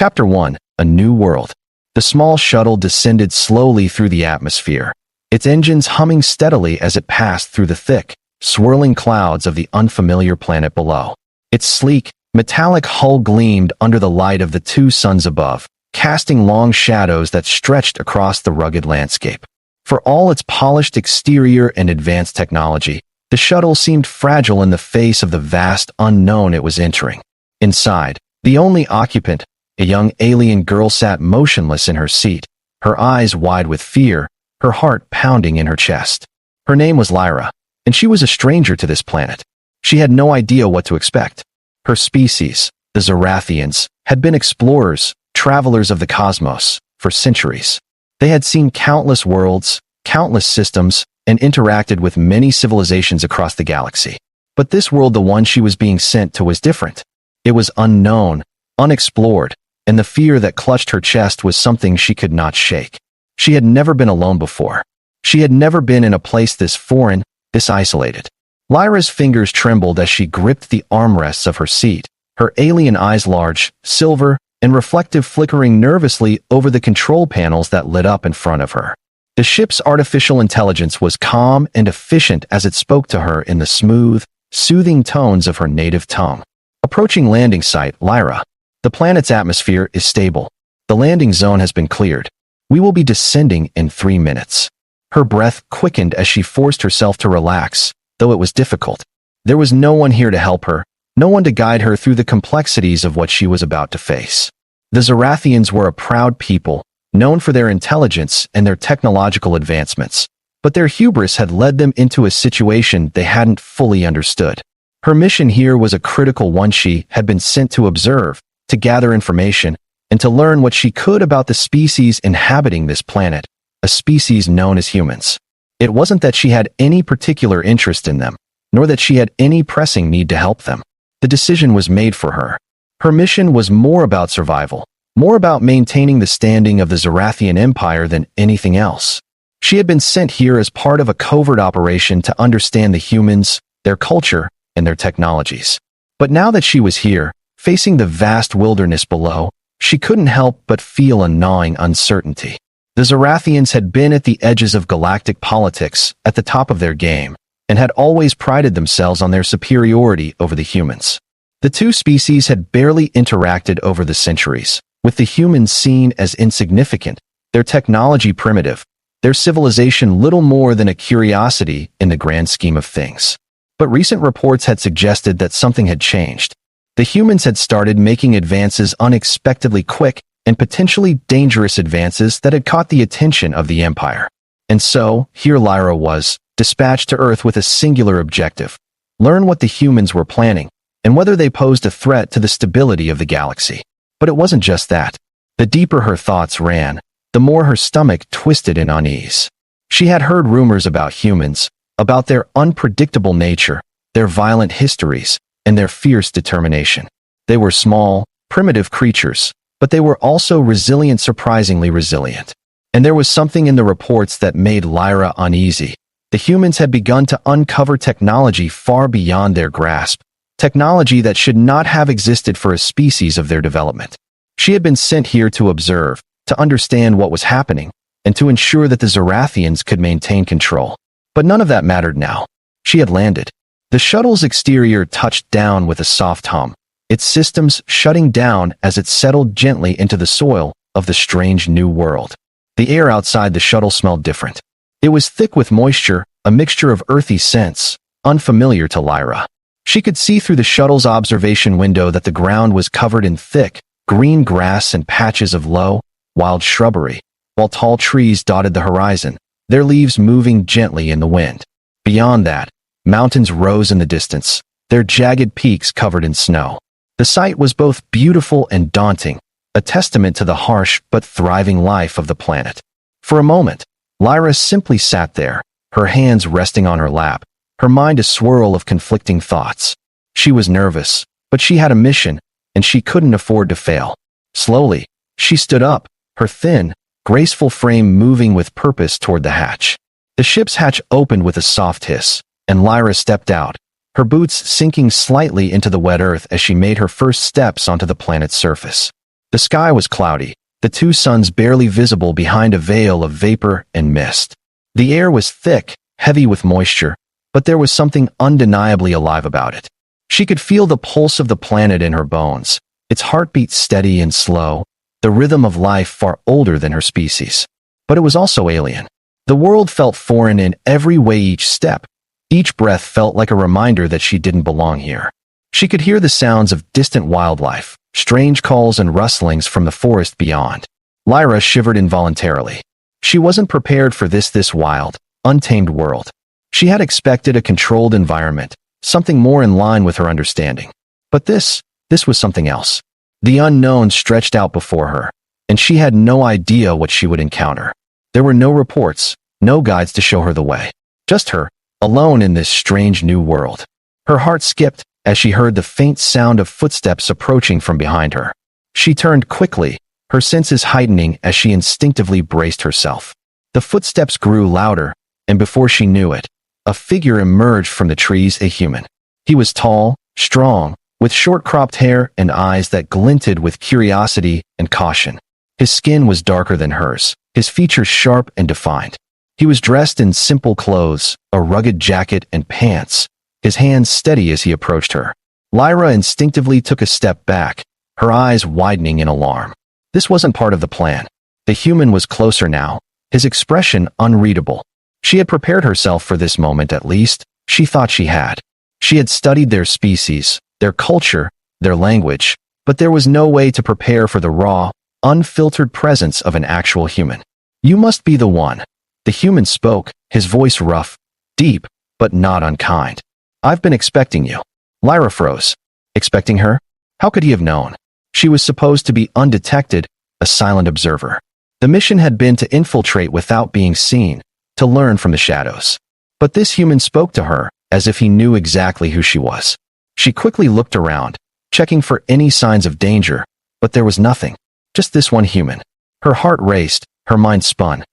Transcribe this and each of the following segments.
Chapter 1: A New World. The small shuttle descended slowly through the atmosphere, its engines humming steadily as it passed through the thick, swirling clouds of the unfamiliar planet below. Its sleek, metallic hull gleamed under the light of the two suns above, casting long shadows that stretched across the rugged landscape. For all its polished exterior and advanced technology, the shuttle seemed fragile in the face of the vast unknown it was entering. Inside, the only occupant, a young alien girl, sat motionless in her seat, her eyes wide with fear, her heart pounding in her chest. Her name was Lyra, and she was a stranger to this planet. She had no idea what to expect. Her species, the Zorathians, had been explorers, travelers of the cosmos, for centuries. They had seen countless worlds, countless systems, and interacted with many civilizations across the galaxy. But this world, the one she was being sent to, was different. It was unknown, unexplored, and the fear that clutched her chest was something she could not shake. She had never been alone before. She had never been in a place this foreign, this isolated. Lyra's fingers trembled as she gripped the armrests of her seat, her alien eyes large, silver, and reflective, flickering nervously over the control panels that lit up in front of her. The ship's artificial intelligence was calm and efficient as it spoke to her in the smooth, soothing tones of her native tongue. Approaching landing site, Lyra. The planet's atmosphere is stable. The landing zone has been cleared. We will be descending in 3 minutes. Her breath quickened as she forced herself to relax, though it was difficult. There was no one here to help her, no one to guide her through the complexities of what she was about to face. The Zorathians were a proud people, known for their intelligence and their technological advancements, but their hubris had led them into a situation they hadn't fully understood. Her mission here was a critical one. She had been sent to observe, to gather information, and to learn what she could about the species inhabiting this planet, a species known as humans. It wasn't that she had any particular interest in them, nor that she had any pressing need to help them. The decision was made for her. Her mission was more about survival, more about maintaining the standing of the Zorathian Empire than anything else. She had been sent here as part of a covert operation to understand the humans, their culture, and their technologies. But now that she was here, facing the vast wilderness below, she couldn't help but feel a gnawing uncertainty. The Zorathians had been at the edges of galactic politics, at the top of their game, and had always prided themselves on their superiority over the humans. The two species had barely interacted over the centuries, with the humans seen as insignificant, their technology primitive, their civilization little more than a curiosity in the grand scheme of things. But recent reports had suggested that something had changed. The humans had started making advances, unexpectedly quick and potentially dangerous advances that had caught the attention of the Empire. And so, here Lyra was, dispatched to Earth with a singular objective: learn what the humans were planning, and whether they posed a threat to the stability of the galaxy. But it wasn't just that. The deeper her thoughts ran, the more her stomach twisted in unease. She had heard rumors about humans, about their unpredictable nature, their violent histories, and their fierce determination. They were small, primitive creatures, but they were also resilient, surprisingly resilient. And there was something in the reports that made Lyra uneasy. The humans had begun to uncover technology far beyond their grasp, technology that should not have existed for a species of their development. She had been sent here to observe, to understand what was happening, and to ensure that the Zorathians could maintain control. But none of that mattered now. She had landed. The shuttle's exterior touched down with a soft hum, its systems shutting down as it settled gently into the soil of the strange new world. The air outside the shuttle smelled different. It was thick with moisture, a mixture of earthy scents, unfamiliar to Lyra. She could see through the shuttle's observation window that the ground was covered in thick, green grass and patches of low, wild shrubbery, while tall trees dotted the horizon, their leaves moving gently in the wind. Beyond that, mountains rose in the distance, their jagged peaks covered in snow. The sight was both beautiful and daunting, a testament to the harsh but thriving life of the planet. For a moment, Lyra simply sat there, her hands resting on her lap, her mind a swirl of conflicting thoughts. She was nervous, but she had a mission, and she couldn't afford to fail. Slowly, she stood up, her thin, graceful frame moving with purpose toward the hatch. The ship's hatch opened with a soft hiss, and Lyra stepped out, her boots sinking slightly into the wet earth as she made her first steps onto the planet's surface. The sky was cloudy, the two suns barely visible behind a veil of vapor and mist. The air was thick, heavy with moisture, but there was something undeniably alive about it. She could feel the pulse of the planet in her bones, its heartbeat steady and slow, the rhythm of life far older than her species. But it was also alien. The world felt foreign in every way. Each step, each breath felt like a reminder that she didn't belong here. She could hear the sounds of distant wildlife, strange calls and rustlings from the forest beyond. Lyra shivered involuntarily. She wasn't prepared for this wild, untamed world. She had expected a controlled environment, something more in line with her understanding. But this was something else. The unknown stretched out before her, and she had no idea what she would encounter. There were no reports, no guides to show her the way. Just her, alone in this strange new world. Her heart skipped as she heard the faint sound of footsteps approaching from behind her. She turned quickly, her senses heightening as she instinctively braced herself. The footsteps grew louder, and before she knew it, a figure emerged from the trees, a human. He was tall, strong, with short-cropped hair and eyes that glinted with curiosity and caution. His skin was darker than hers, his features sharp and defined. He was dressed in simple clothes, a rugged jacket and pants, his hands steady as he approached her. Lyra instinctively took a step back, her eyes widening in alarm. This wasn't part of the plan. The human was closer now, his expression unreadable. She had prepared herself for this moment, at least, she thought she had. She had studied their species, their culture, their language, but there was no way to prepare for the raw, unfiltered presence of an actual human. "You must be the one." The human spoke, his voice rough, deep, but not unkind. "I've been expecting you." Lyra froze. Expecting her? How could he have known? She was supposed to be undetected, a silent observer. The mission had been to infiltrate without being seen, to learn from the shadows. But this human spoke to her, as if he knew exactly who she was. She quickly looked around, checking for any signs of danger, but there was nothing. Just this one human. Her heart raced, her mind spun.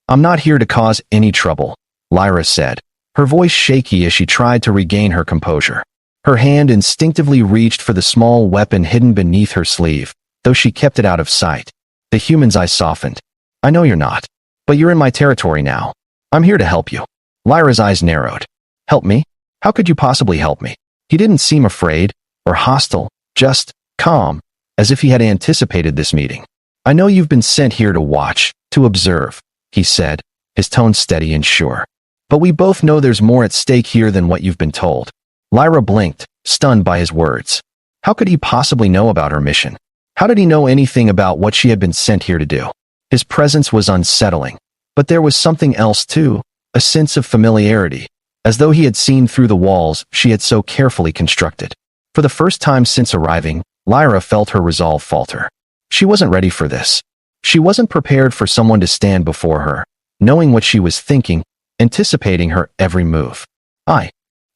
I'm not here to cause any trouble," Lyra said, her voice shaky as she tried to regain her composure. Her hand instinctively reached for the small weapon hidden beneath her sleeve, though she kept it out of sight. The human's eyes softened. "I know you're not. But you're in my territory now. I'm here to help you." Lyra's eyes narrowed. "Help me? How could you possibly help me?" He didn't seem afraid or hostile, just calm, as if he had anticipated this meeting. "I know you've been sent here to watch, to observe," he said, his tone steady and sure. "But we both know there's more at stake here than what you've been told." Lyra blinked, stunned by his words. How could he possibly know about her mission? How did he know anything about what she had been sent here to do? His presence was unsettling, but there was something else too, a sense of familiarity, as though he had seen through the walls she had so carefully constructed. For the first time since arriving, Lyra felt her resolve falter. She wasn't ready for this. She wasn't prepared for someone to stand before her, knowing what she was thinking, anticipating her every move.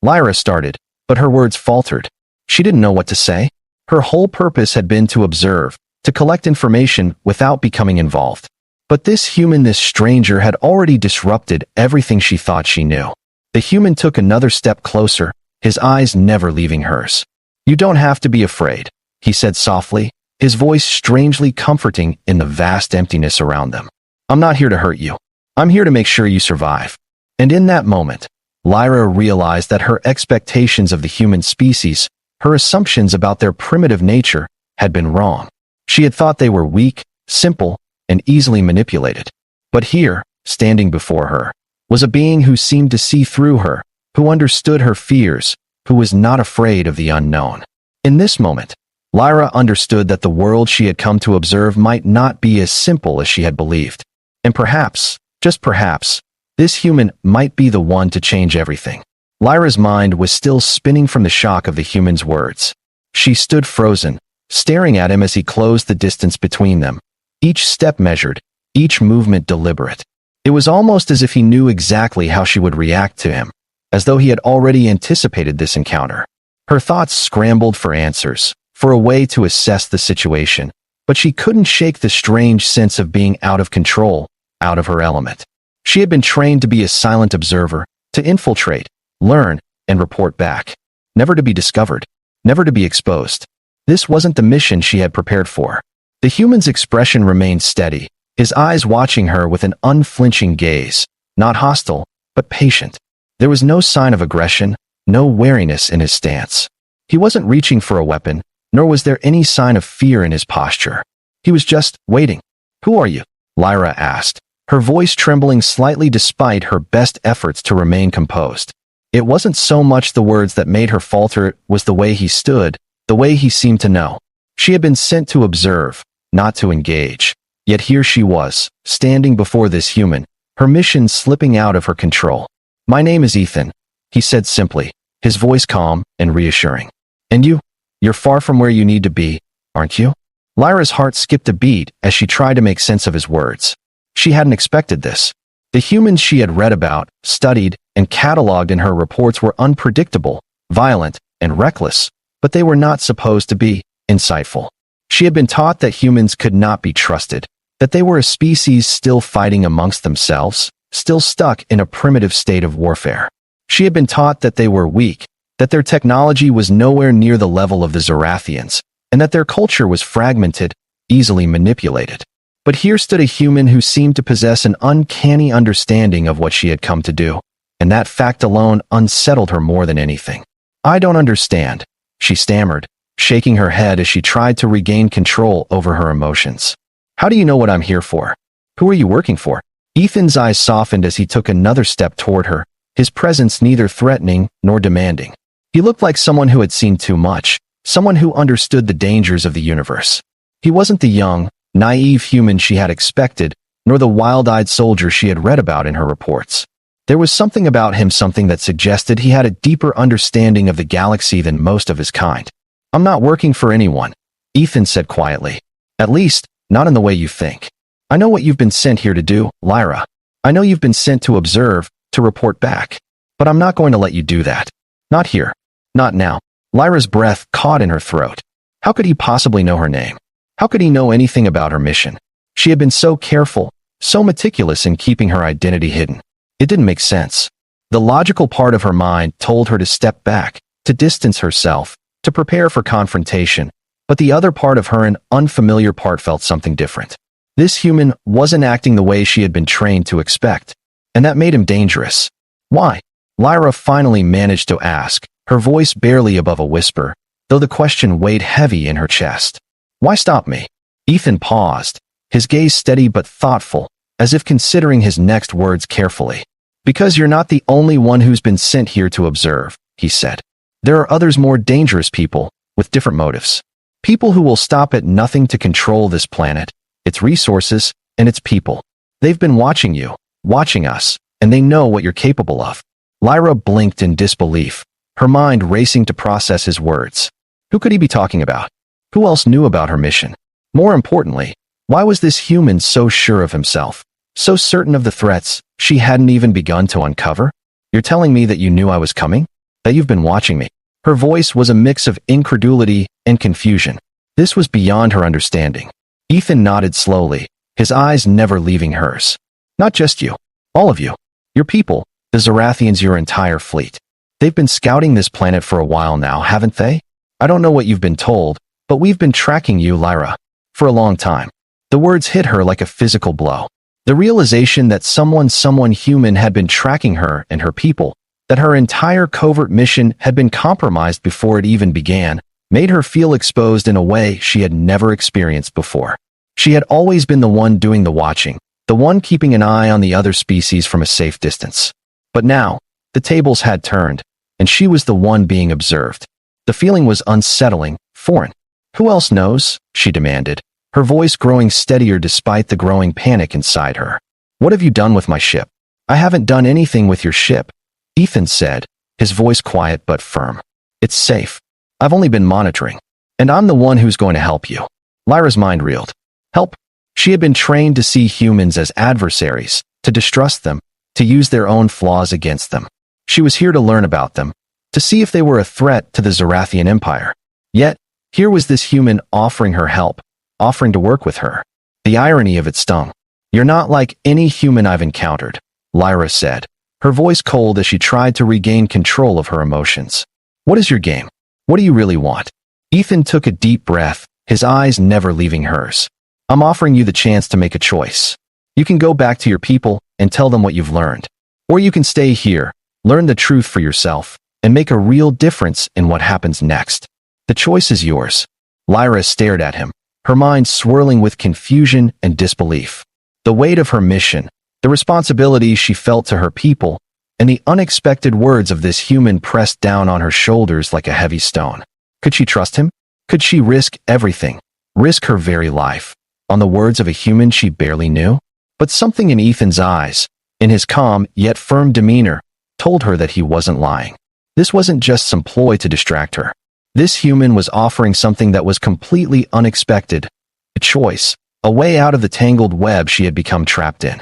Lyra started, but her words faltered. She didn't know what to say. Her whole purpose had been to observe, to collect information without becoming involved. But this human, this stranger, had already disrupted everything she thought she knew. The human took another step closer, his eyes never leaving hers. "You don't have to be afraid," he said softly, his voice strangely comforting in the vast emptiness around them. "I'm not here to hurt you. I'm here to make sure you survive." And in that moment, Lyra realized that her expectations of the human species, her assumptions about their primitive nature, had been wrong. She had thought they were weak, simple, and easily manipulated. But here, standing before her, was a being who seemed to see through her, who understood her fears, who was not afraid of the unknown. In this moment, Lyra understood that the world she had come to observe might not be as simple as she had believed. And perhaps, just perhaps, this human might be the one to change everything. Lyra's mind was still spinning from the shock of the human's words. She stood frozen, staring at him as he closed the distance between them, each step measured, each movement deliberate. It was almost as if he knew exactly how she would react to him, as though he had already anticipated this encounter. Her thoughts scrambled for answers, for a way to assess the situation, but she couldn't shake the strange sense of being out of control, out of her element. She had been trained to be a silent observer, to infiltrate, learn, and report back. Never to be discovered, never to be exposed. This wasn't the mission she had prepared for. The human's expression remained steady, his eyes watching her with an unflinching gaze, not hostile, but patient. There was no sign of aggression, no wariness in his stance. He wasn't reaching for a weapon, nor was there any sign of fear in his posture. He was just waiting. "Who are you?" Lyra asked, her voice trembling slightly despite her best efforts to remain composed. It wasn't so much the words that made her falter, it was the way he stood, the way he seemed to know. She had been sent to observe, not to engage. Yet here she was, standing before this human, her mission slipping out of her control. "My name is Ethan," he said simply, his voice calm and reassuring. "And you? You're far from where you need to be, aren't you?" Lyra's heart skipped a beat as she tried to make sense of his words. She hadn't expected this. The humans she had read about, studied, and cataloged in her reports were unpredictable, violent, and reckless, but they were not supposed to be insightful. She had been taught that humans could not be trusted, that they were a species still fighting amongst themselves, still stuck in a primitive state of warfare. She had been taught that they were weak, that their technology was nowhere near the level of the Zorathians, and that their culture was fragmented, easily manipulated. But here stood a human who seemed to possess an uncanny understanding of what she had come to do, and that fact alone unsettled her more than anything. "I don't understand," she stammered, shaking her head as she tried to regain control over her emotions. "How do you know what I'm here for? Who are you working for?" Ethan's eyes softened as he took another step toward her, his presence neither threatening nor demanding. He looked like someone who had seen too much, someone who understood the dangers of the universe. He wasn't the young, naive human she had expected, nor the wild-eyed soldier she had read about in her reports. There was something about him, something that suggested he had a deeper understanding of the galaxy than most of his kind. "I'm not working for anyone," Ethan said quietly. "At least, not in the way you think. I know what you've been sent here to do, Lyra. I know you've been sent to observe, to report back. But I'm not going to let you do that. Not here. Not now." Lyra's breath caught in her throat. How could he possibly know her name? How could he know anything about her mission? She had been so careful, so meticulous in keeping her identity hidden. It didn't make sense. The logical part of her mind told her to step back, to distance herself, to prepare for confrontation, but the other part of her, an unfamiliar part, felt something different. This human wasn't acting the way she had been trained to expect, and that made him dangerous. "Why?" Lyra finally managed to ask, her voice barely above a whisper, though the question weighed heavy in her chest. "Why stop me?" Ethan paused, his gaze steady but thoughtful, as if considering his next words carefully. "Because you're not the only one who's been sent here to observe," he said. "There are others, more dangerous people, with different motives. People who will stop at nothing to control this planet, its resources, and its people. They've been watching you, watching us, and they know what you're capable of." Lyra blinked in disbelief, her mind racing to process his words. Who could he be talking about? Who else knew about her mission? More importantly, why was this human so sure of himself, so certain of the threats she hadn't even begun to uncover? "You're telling me that you knew I was coming? That you've been watching me?" Her voice was a mix of incredulity and confusion. This was beyond her understanding. Ethan nodded slowly, his eyes never leaving hers. "Not just you. All of you. Your people, the Zorathians, your entire fleet. They've been scouting this planet for a while now, haven't they? I don't know what you've been told, but we've been tracking you, Lyra, for a long time." The words hit her like a physical blow. The realization that someone human had been tracking her and her people, that her entire covert mission had been compromised before it even began, made her feel exposed in a way she had never experienced before. She had always been the one doing the watching, the one keeping an eye on the other species from a safe distance. But now, the tables had turned, and she was the one being observed. The feeling was unsettling, foreign. "Who else knows?" she demanded, her voice growing steadier despite the growing panic inside her. "What have you done with my ship?" "I haven't done anything with your ship," Ethan said, his voice quiet but firm. "It's safe. I've only been monitoring. And I'm the one who's going to help you." Lyra's mind reeled. Help? She had been trained to see humans as adversaries, to distrust them, to use their own flaws against them. She was here to learn about them, to see if they were a threat to the Zorathian Empire. Yet, here was this human offering her help, offering to work with her. The irony of it stung. "You're not like any human I've encountered," Lyra said, her voice cold as she tried to regain control of her emotions. "What is your game? What do you really want?" Ethan took a deep breath, his eyes never leaving hers. I'm offering you the chance to make a choice. You can go back to your people and tell them what you've learned. Or you can stay here, learn the truth for yourself, and make a real difference in what happens next. The choice is yours. Lyra stared at him, her mind swirling with confusion and disbelief. The weight of her mission, the responsibility she felt to her people, and the unexpected words of this human pressed down on her shoulders like a heavy stone. Could she trust him? Could she risk everything, risk her very life, on the words of a human she barely knew? But something in Ethan's eyes, in his calm yet firm demeanor, told her that he wasn't lying. This wasn't just some ploy to distract her. This human was offering something that was completely unexpected, a choice, a way out of the tangled web she had become trapped in.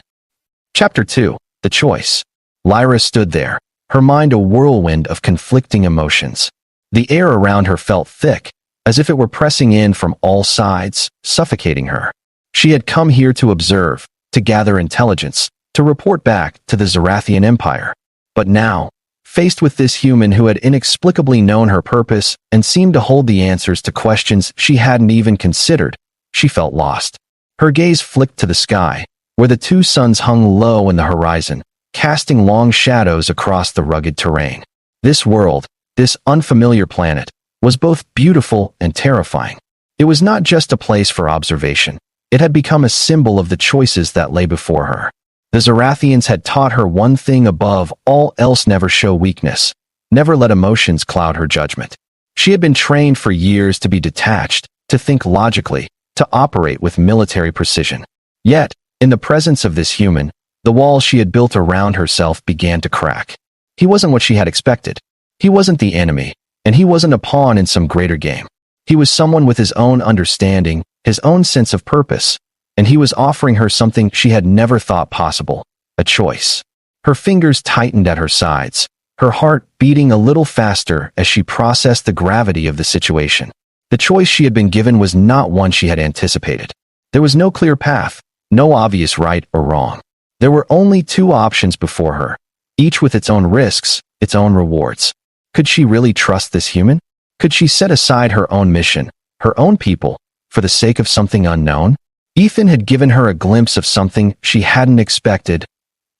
Chapter 2. The Choice. Lyra stood there, her mind a whirlwind of conflicting emotions. The air around her felt thick, as if it were pressing in from all sides, suffocating her. She had come here to observe, to gather intelligence, to report back to the Zarathian Empire. But now, faced with this human who had inexplicably known her purpose and seemed to hold the answers to questions she hadn't even considered, she felt lost. Her gaze flicked to the sky, where the two suns hung low in the horizon, casting long shadows across the rugged terrain. This world, this unfamiliar planet, was both beautiful and terrifying. It was not just a place for observation. It had become a symbol of the choices that lay before her. The Zarathians had taught her one thing above all else: never show weakness, never let emotions cloud her judgment. She had been trained for years to be detached, to think logically, to operate with military precision. Yet, in the presence of this human, the walls she had built around herself began to crack. He wasn't what she had expected. He wasn't the enemy, and he wasn't a pawn in some greater game. He was someone with his own understanding, his own sense of purpose, and he was offering her something she had never thought possible, a choice. Her fingers tightened at her sides, her heart beating a little faster as she processed the gravity of the situation. The choice she had been given was not one she had anticipated. There was no clear path, no obvious right or wrong. There were only two options before her, each with its own risks, its own rewards. Could she really trust this human? Could she set aside her own mission, her own people, for the sake of something unknown? Ethan had given her a glimpse of something she hadn't expected,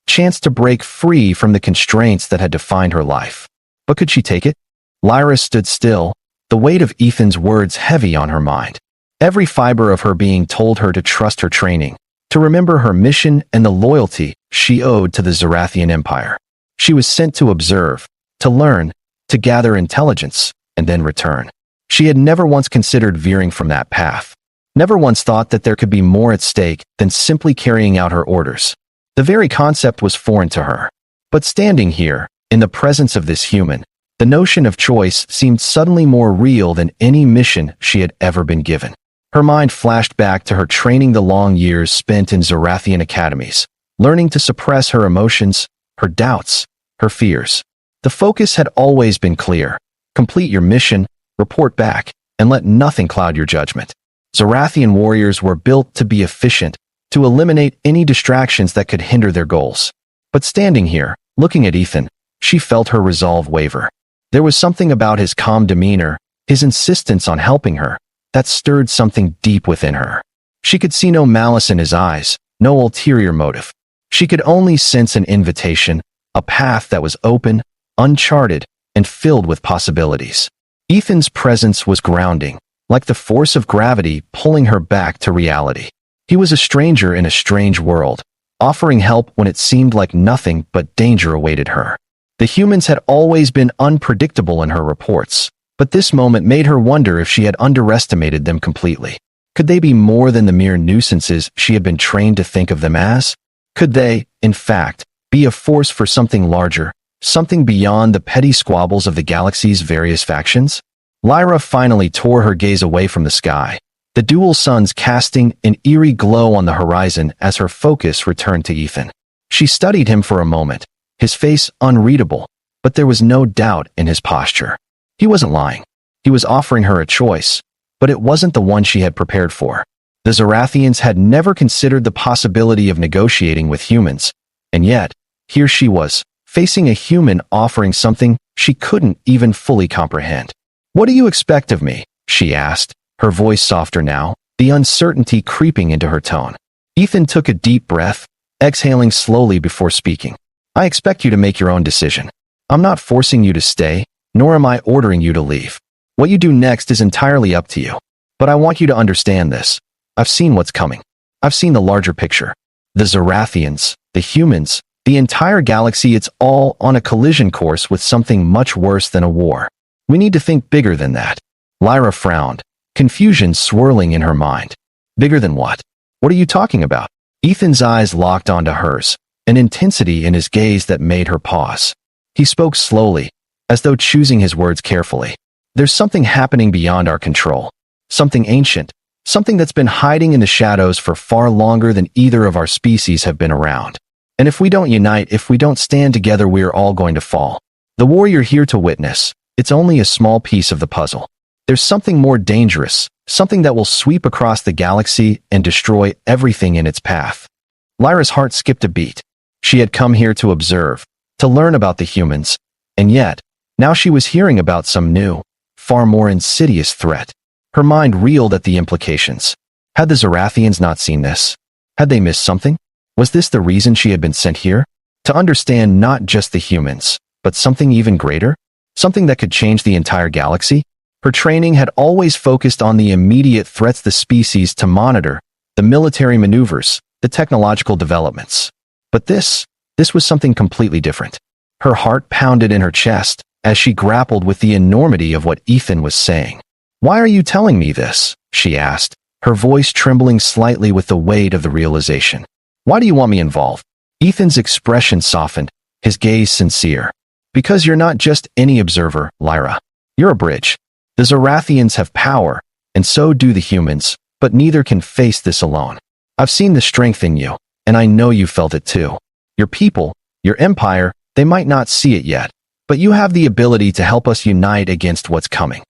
chance to break free from the constraints that had defined her life. But could she take it? Lyra stood still, the weight of Ethan's words heavy on her mind. Every fiber of her being told her to trust her training, to remember her mission and the loyalty she owed to the Zarathian Empire. She was sent to observe, to learn, to gather intelligence, and then return. She had never once considered veering from that path. Never once thought that there could be more at stake than simply carrying out her orders. The very concept was foreign to her. But standing here, in the presence of this human, the notion of choice seemed suddenly more real than any mission she had ever been given. Her mind flashed back to her training, the long years spent in Zarathian academies, learning to suppress her emotions, her doubts, her fears. The focus had always been clear: complete your mission, report back, and let nothing cloud your judgment. Zarathian warriors were built to be efficient, to eliminate any distractions that could hinder their goals. But standing here, looking at Ethan, she felt her resolve waver. There was something about his calm demeanor, his insistence on helping her, that stirred something deep within her. She could see no malice in his eyes, no ulterior motive. She could only sense an invitation, a path that was open, uncharted, and filled with possibilities. Ethan's presence was grounding, like the force of gravity pulling her back to reality. He was a stranger in a strange world, offering help when it seemed like nothing but danger awaited her. The humans had always been unpredictable in her reports, but this moment made her wonder if she had underestimated them completely. Could they be more than the mere nuisances she had been trained to think of them as? Could they, in fact, be a force for something larger, something beyond the petty squabbles of the galaxy's various factions? Lyra finally tore her gaze away from the sky, the dual suns casting an eerie glow on the horizon as her focus returned to Ethan. She studied him for a moment, his face unreadable, but there was no doubt in his posture. He wasn't lying. He was offering her a choice, but it wasn't the one she had prepared for. The Zarathians had never considered the possibility of negotiating with humans, and yet, here she was, facing a human offering something she couldn't even fully comprehend. "What do you expect of me?" she asked, her voice softer now, the uncertainty creeping into her tone. Ethan took a deep breath, exhaling slowly before speaking. I expect you to make your own decision. I'm not forcing you to stay, nor am I ordering you to leave. What you do next is entirely up to you. But I want you to understand this. I've seen what's coming. I've seen the larger picture. The Zorathians, the humans, the entire galaxy, it's all on a collision course with something much worse than a war. We need to think bigger than that. Lyra frowned, confusion swirling in her mind. Bigger than what? What are you talking about? Ethan's eyes locked onto hers, an intensity in his gaze that made her pause. He spoke slowly, as though choosing his words carefully. There's something happening beyond our control. Something ancient. Something that's been hiding in the shadows for far longer than either of our species have been around. And if we don't unite, if we don't stand together, we're all going to fall. The war you're here to witness, it's only a small piece of the puzzle. There's something more dangerous, something that will sweep across the galaxy and destroy everything in its path. Lyra's heart skipped a beat. She had come here to observe, to learn about the humans, and yet, now she was hearing about some new, far more insidious threat. Her mind reeled at the implications. Had the Zorathians not seen this? Had they missed something? Was this the reason she had been sent here? To understand not just the humans, but something even greater? Something that could change the entire galaxy? Her training had always focused on the immediate threats the species to monitor, the military maneuvers, the technological developments. But this was something completely different. Her heart pounded in her chest as she grappled with the enormity of what Ethan was saying. Why are you telling me this? She asked, her voice trembling slightly with the weight of the realization. Why do you want me involved? Ethan's expression softened, his gaze sincere. Because you're not just any observer, Lyra. You're a bridge. The Zorathians have power, and so do the humans, but neither can face this alone. I've seen the strength in you, and I know you felt it too. Your people, your empire, they might not see it yet, but you have the ability to help us unite against what's coming.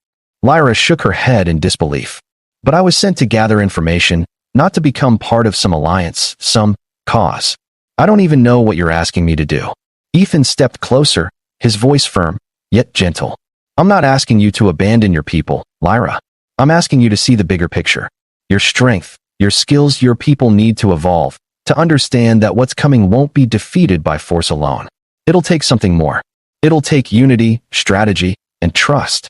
Lyra shook her head in disbelief. But I was sent to gather information, not to become part of some alliance, some cause. I don't even know what you're asking me to do. Ethan stepped closer, his voice firm, yet gentle. I'm not asking you to abandon your people, Lyra. I'm asking you to see the bigger picture. Your strength, your skills, your people need to evolve, to understand that what's coming won't be defeated by force alone. It'll take something more. It'll take unity, strategy, and trust.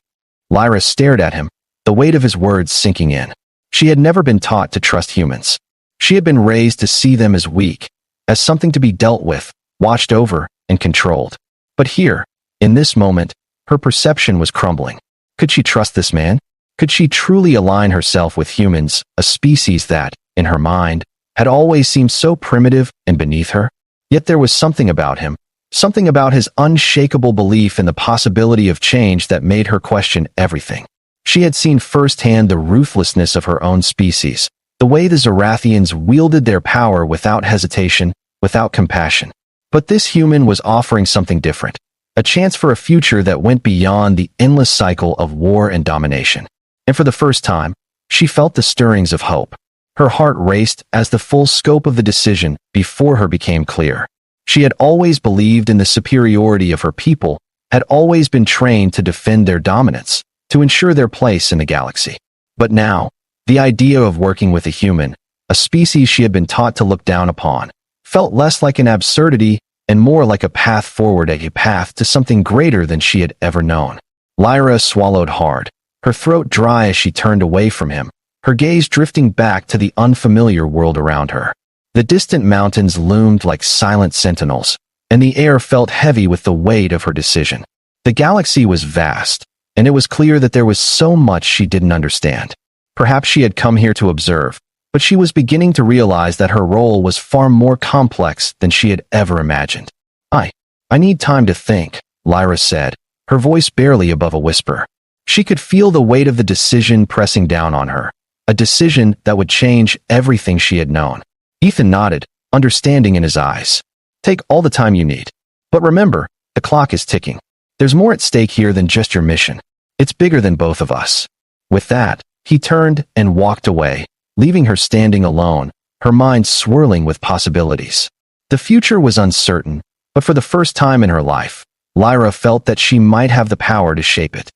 Lyra stared at him, the weight of his words sinking in. She had never been taught to trust humans. She had been raised to see them as weak, as something to be dealt with, watched over, and controlled. But here, in this moment, her perception was crumbling. Could she trust this man? Could she truly align herself with humans, a species that, in her mind, had always seemed so primitive and beneath her? Yet there was something about him, something about his unshakable belief in the possibility of change that made her question everything. She had seen firsthand the ruthlessness of her own species, the way the Zorathians wielded their power without hesitation, without compassion. But this human was offering something different, a chance for a future that went beyond the endless cycle of war and domination. And for the first time, she felt the stirrings of hope. Her heart raced as the full scope of the decision before her became clear. She had always believed in the superiority of her people, had always been trained to defend their dominance, to ensure their place in the galaxy. But now, the idea of working with a human, a species she had been taught to look down upon, felt less like an absurdity and more like a path forward, a path to something greater than she had ever known. Lyra swallowed hard, her throat dry as she turned away from him, her gaze drifting back to the unfamiliar world around her. The distant mountains loomed like silent sentinels, and the air felt heavy with the weight of her decision. The galaxy was vast, and it was clear that there was so much she didn't understand. Perhaps she had come here to observe, but she was beginning to realize that her role was far more complex than she had ever imagined. I need time to think, Lyra said, her voice barely above a whisper. She could feel the weight of the decision pressing down on her, a decision that would change everything she had known. Ethan nodded, understanding in his eyes. Take all the time you need. But remember, the clock is ticking. There's more at stake here than just your mission. It's bigger than both of us. With that, he turned and walked away, leaving her standing alone, her mind swirling with possibilities. The future was uncertain, but for the first time in her life, Lyra felt that she might have the power to shape it.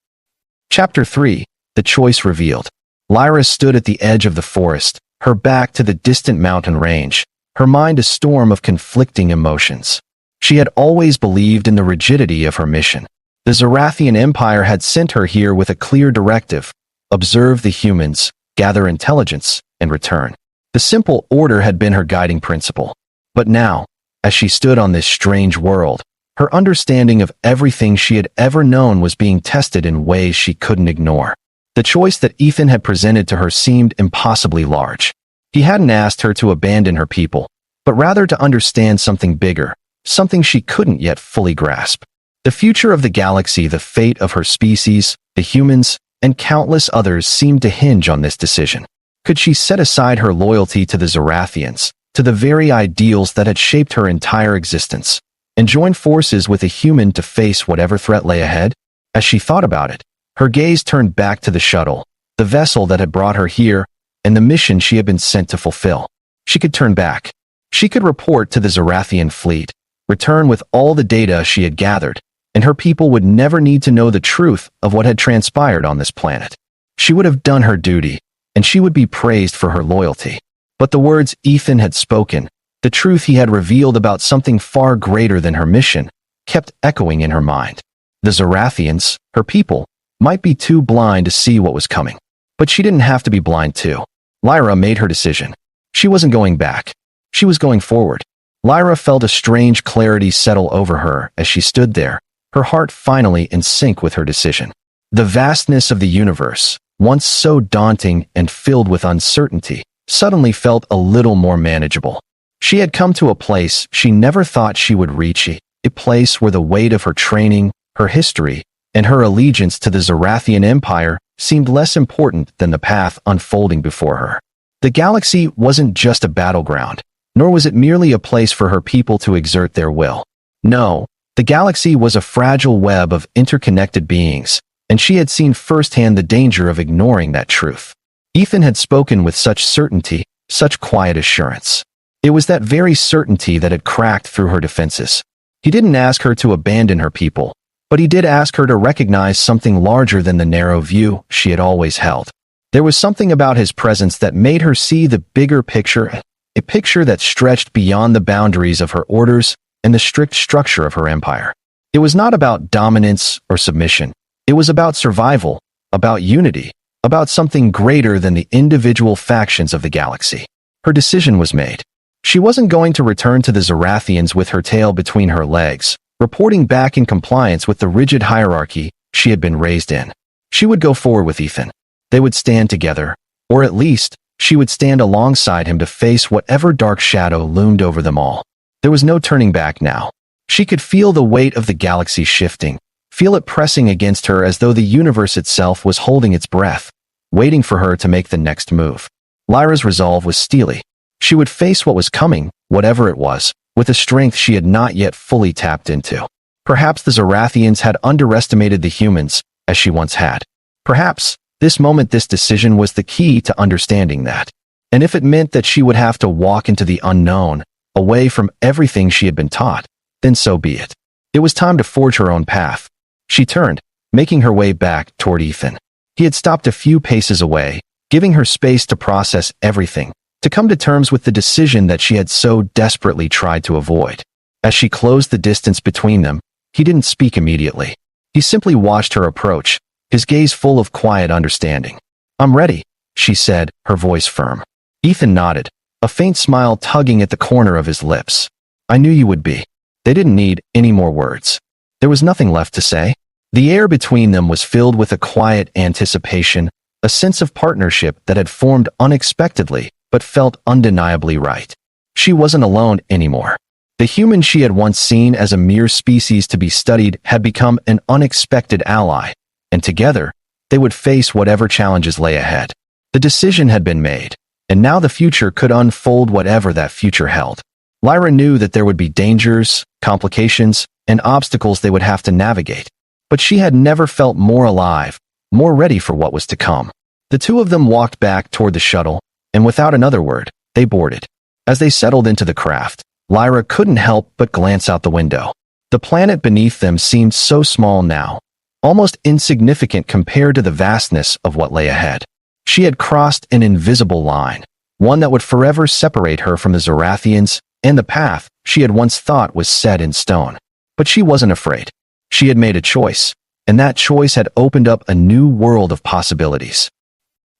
Chapter 3, The Choice Revealed. Lyra stood at the edge of the forest, her back to the distant mountain range, her mind a storm of conflicting emotions. She had always believed in the rigidity of her mission. The Zarathian Empire had sent her here with a clear directive: observe the humans, gather intelligence, and return. The simple order had been her guiding principle. But now, as she stood on this strange world, her understanding of everything she had ever known was being tested in ways she couldn't ignore. The choice that Ethan had presented to her seemed impossibly large. He hadn't asked her to abandon her people, but rather to understand something bigger, something she couldn't yet fully grasp. The future of the galaxy, the fate of her species, the humans, and countless others seemed to hinge on this decision. Could she set aside her loyalty to the Zarathians, to the very ideals that had shaped her entire existence, and join forces with a human to face whatever threat lay ahead? As she thought about it, her gaze turned back to the shuttle, the vessel that had brought her here, and the mission she had been sent to fulfill. She could turn back. She could report to the Zarathian fleet, return with all the data she had gathered, and her people would never need to know the truth of what had transpired on this planet. She would have done her duty, and she would be praised for her loyalty. But the words Ethan had spoken, the truth he had revealed about something far greater than her mission, kept echoing in her mind. The Zarathians, her people, might be too blind to see what was coming. But she didn't have to be blind too. Lyra made her decision. She wasn't going back. She was going forward. Lyra felt a strange clarity settle over her as she stood there, her heart finally in sync with her decision. The vastness of the universe, once so daunting and filled with uncertainty, suddenly felt a little more manageable. She had come to a place she never thought she would reach, a place where the weight of her training, her history, and her allegiance to the Zarathian Empire seemed less important than the path unfolding before her. The galaxy wasn't just a battleground, nor was it merely a place for her people to exert their will. No, the galaxy was a fragile web of interconnected beings, and she had seen firsthand the danger of ignoring that truth. Ethan had spoken with such certainty, such quiet assurance. It was that very certainty that had cracked through her defenses. He didn't ask her to abandon her people, but he did ask her to recognize something larger than the narrow view she had always held. There was something about his presence that made her see the bigger picture, a picture that stretched beyond the boundaries of her orders and the strict structure of her empire. It was not about dominance or submission. It was about survival, about unity, about something greater than the individual factions of the galaxy. Her decision was made. She wasn't going to return to the Zarathians with her tail between her legs, reporting back in compliance with the rigid hierarchy she had been raised in. She would go forward with Ethan. They would stand together, or at least, she would stand alongside him to face whatever dark shadow loomed over them all. There was no turning back now. She could feel the weight of the galaxy shifting, feel it pressing against her as though the universe itself was holding its breath, waiting for her to make the next move. Lyra's resolve was steely. She would face what was coming, whatever it was, with a strength she had not yet fully tapped into. Perhaps the Zarathians had underestimated the humans, as she once had. Perhaps, this moment, this decision was the key to understanding that. And if it meant that she would have to walk into the unknown, away from everything she had been taught, then so be it. It was time to forge her own path. She turned, making her way back toward Ethan. He had stopped a few paces away, giving her space to process everything, to come to terms with the decision that she had so desperately tried to avoid. As she closed the distance between them, he didn't speak immediately. He simply watched her approach, his gaze full of quiet understanding. "I'm ready," she said, her voice firm. Ethan nodded, a faint smile tugging at the corner of his lips. "I knew you would be." They didn't need any more words. There was nothing left to say. The air between them was filled with a quiet anticipation, a sense of partnership that had formed unexpectedly, but felt undeniably right. She wasn't alone anymore. The human she had once seen as a mere species to be studied had become an unexpected ally, and together, they would face whatever challenges lay ahead. The decision had been made, and now the future could unfold whatever that future held. Lyra knew that there would be dangers, complications, and obstacles they would have to navigate, but she had never felt more alive, more ready for what was to come. The two of them walked back toward the shuttle, and without another word, they boarded. As they settled into the craft, Lyra couldn't help but glance out the window. The planet beneath them seemed so small now, almost insignificant compared to the vastness of what lay ahead. She had crossed an invisible line, one that would forever separate her from the Zorathians and the path she had once thought was set in stone. But she wasn't afraid. She had made a choice, and that choice had opened up a new world of possibilities.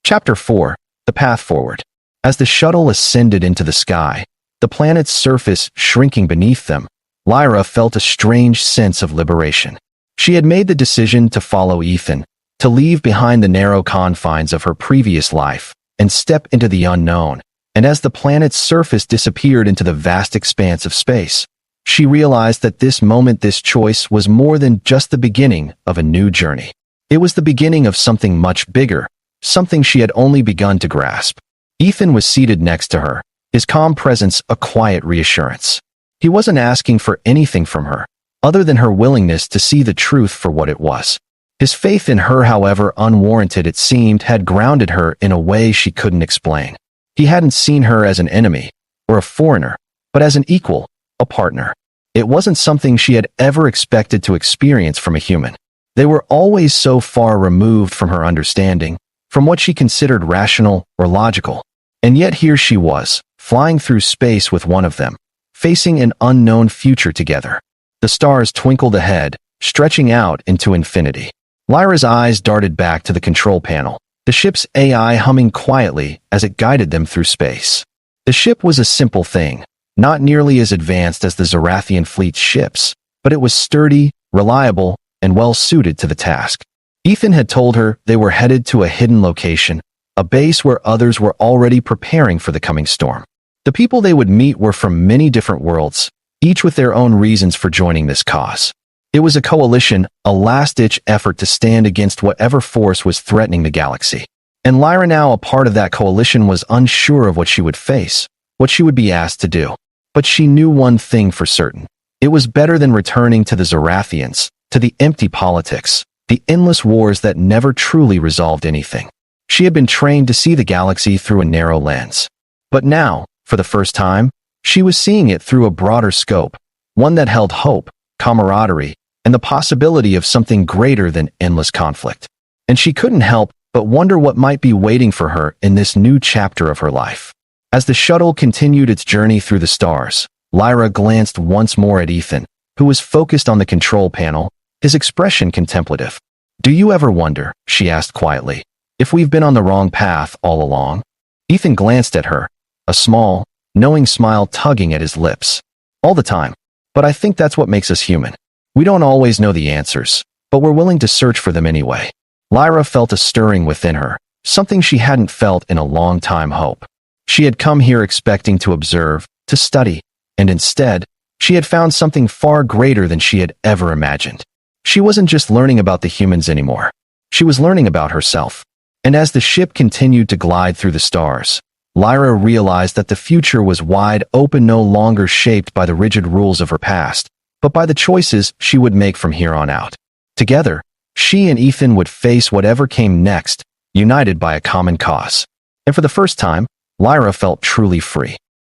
Chapter 4. The Path Forward. As the shuttle ascended into the sky, the planet's surface shrinking beneath them, Lyra felt a strange sense of liberation. She had made the decision to follow Ethan, to leave behind the narrow confines of her previous life, and step into the unknown. And as the planet's surface disappeared into the vast expanse of space, she realized that this moment, this choice, was more than just the beginning of a new journey. It was the beginning of something much bigger, something she had only begun to grasp. Ethan was seated next to her, his calm presence a quiet reassurance. He wasn't asking for anything from her, other than her willingness to see the truth for what it was. His faith in her, however unwarranted it seemed, had grounded her in a way she couldn't explain. He hadn't seen her as an enemy or a foreigner, but as an equal, a partner. It wasn't something she had ever expected to experience from a human. They were always so far removed from her understanding, from what she considered rational or logical. And yet here she was, flying through space with one of them, facing an unknown future together. The stars twinkled ahead, stretching out into infinity. Lyra's eyes darted back to the control panel, the ship's AI humming quietly as it guided them through space. The ship was a simple thing, not nearly as advanced as the Zorathian fleet's ships, but it was sturdy, reliable, and well-suited to the task. Ethan had told her they were headed to a hidden location, a base where others were already preparing for the coming storm. The people they would meet were from many different worlds, each with their own reasons for joining this cause. It was a coalition, a last-ditch effort to stand against whatever force was threatening the galaxy. And Lyra, now a part of that coalition, was unsure of what she would face, what she would be asked to do. But she knew one thing for certain. It was better than returning to the Zorathians, to the empty politics, the endless wars that never truly resolved anything. She had been trained to see the galaxy through a narrow lens. But now, for the first time, she was seeing it through a broader scope, one that held hope, camaraderie, and the possibility of something greater than endless conflict. And she couldn't help but wonder what might be waiting for her in this new chapter of her life. As the shuttle continued its journey through the stars, Lyra glanced once more at Ethan, who was focused on the control panel, his expression contemplative. "Do you ever wonder," she asked quietly, "if we've been on the wrong path all along?" Ethan glanced at her, a small, knowing smile tugging at his lips. "All the time. But I think that's what makes us human. We don't always know the answers, but we're willing to search for them anyway." Lyra felt a stirring within her, something she hadn't felt in a long time: hope. She had come here expecting to observe, to study, and instead, she had found something far greater than she had ever imagined. She wasn't just learning about the humans anymore. She was learning about herself. And as the ship continued to glide through the stars, Lyra realized that the future was wide open, no longer shaped by the rigid rules of her past, but by the choices she would make from here on out. Together, she and Ethan would face whatever came next, united by a common cause. And for the first time, Lyra felt truly free.